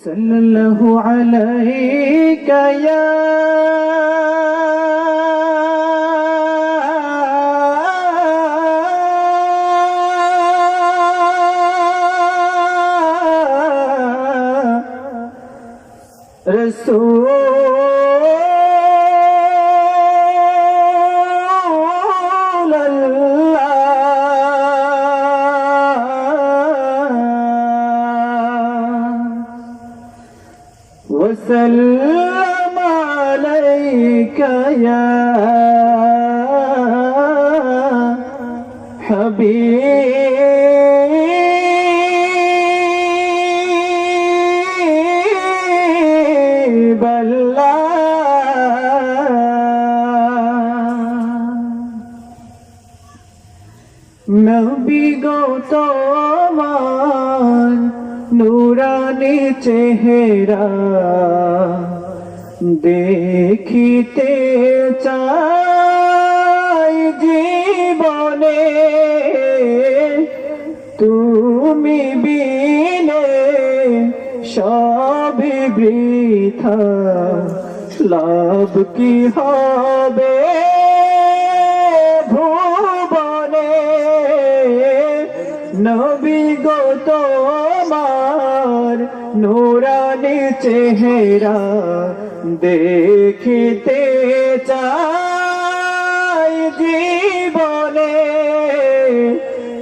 सल्लल्लाहु अलैका या रसूल वसल्लम अलैका या हबीब अल्लाह नबी गो তোমার নুরানি চেহারা দেখিতে চাই জীবনে তুমি বিনে সবই বৃথা লাভ কি হবে ভুবনে নবী গো তোমার নুরানি চেহারা দেখিতে চাই জীবনে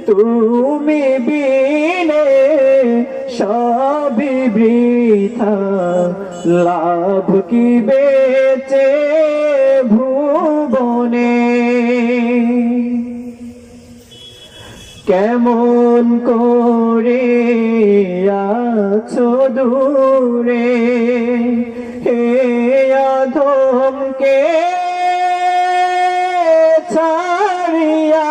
তুমি বিনে সবই বৃথা লাভ কি বেচে ভুবনে কেমন করে আছো দূরে হে অধমকে ছাড়িয়া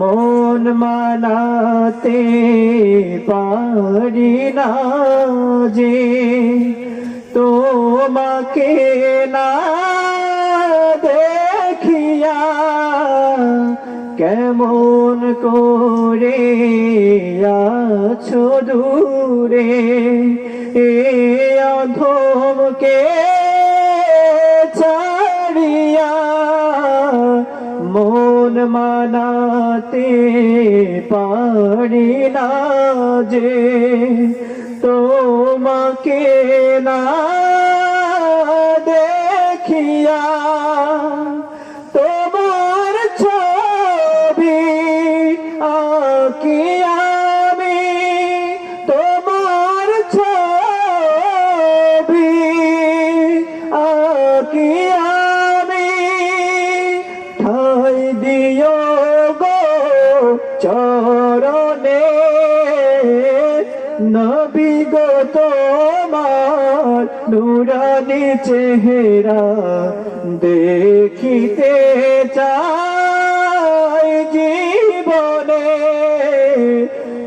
মন মানাতে পারি না যে তোমাকে না দেখিয়া কেমন করে আছো দূরে এ অধমকে ছাড়িয়া মন মানাতে পারি না যে তোমাকে না দেখিয়া তোমার ছবি আঁকি আমি তোমার ছবি আঁকি আমি ঠাই দিও গো চরণে নবী গো তোমার নুরানি চেহারা দেখিতে চাই জীবনে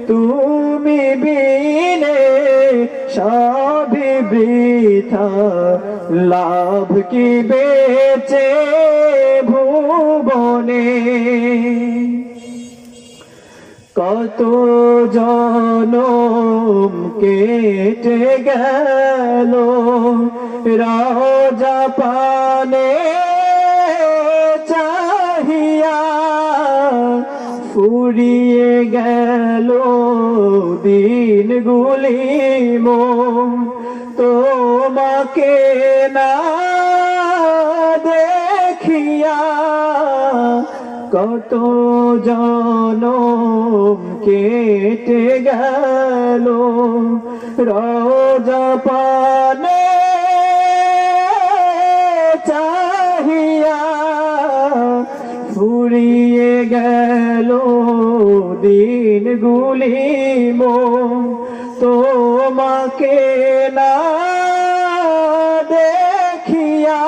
তুমি বিনে সবই বৃথা লাভ কি বেচে ভুবনে কত জনম কেটে গেল রাজা পানে চাহিয়া ফুরিয়ে গেল দিনগুলি মন তোমাকে না দেখিয়া কত জনম কেটে গেল রাজা পানে চাহিয়া ফুরিয়ে গেল দিনগুলি মন তোমাকে না দেখিয়া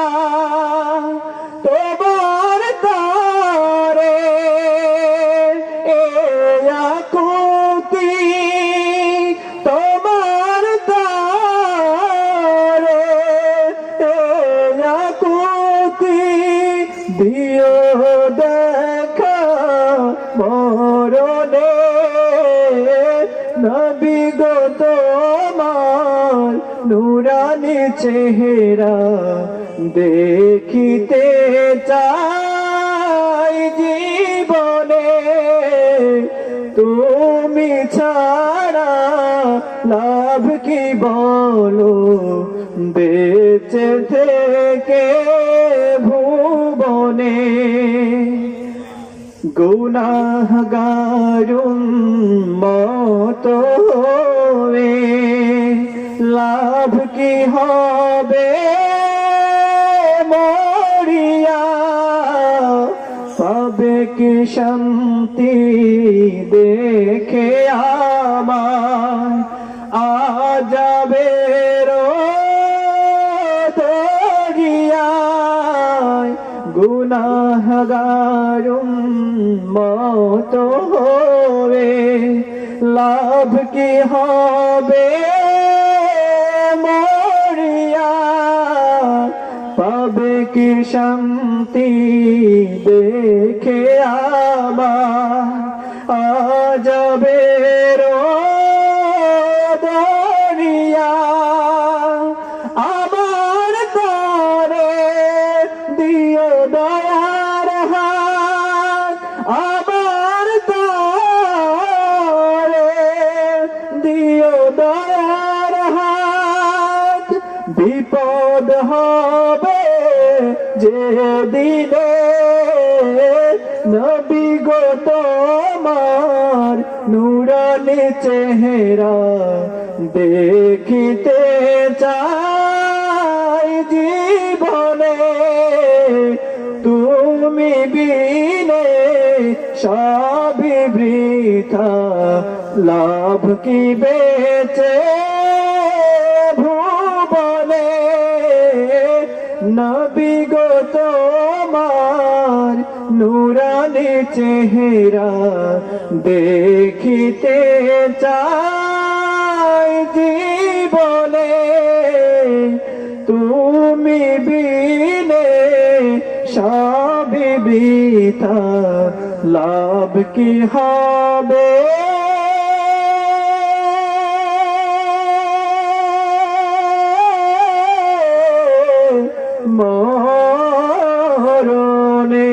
তোমার তারে এ আকুতি মরণে নবী গো তোমার নুরানি চেহারা দেখিতে চাই জীবনে তুমি ছাড়া লাভ কি বলো বেঁচে থেকে ভুবনে গুনাহগারুম মত হয়ে লাভ কি হবে মরিয়া পাবে কি শান্তি দেখে আমার আযাবের দরিয়ায় গুনাহগারুম মত হয়ে লাভ কি হবে মরিয়া পাবে কি শান্তি দেখে আমার আযাবের দরিয়া আমার তরে দিও দয়ার হাত আমার তরে দিও দয়ার হাত বিপদ হবে যেদিনে নবী গো তোমার নুরানি চেহারা দেখিতে চাই জীবনে তুমি বিনে সবই বৃথা লাভ কি বেঁচে ভুবনে নবী গো তোমার নুরানি চেহারা দেখিতে চাই জীবনে তুমি বিনে সবই বৃথা লাভ কি হবে মরণে।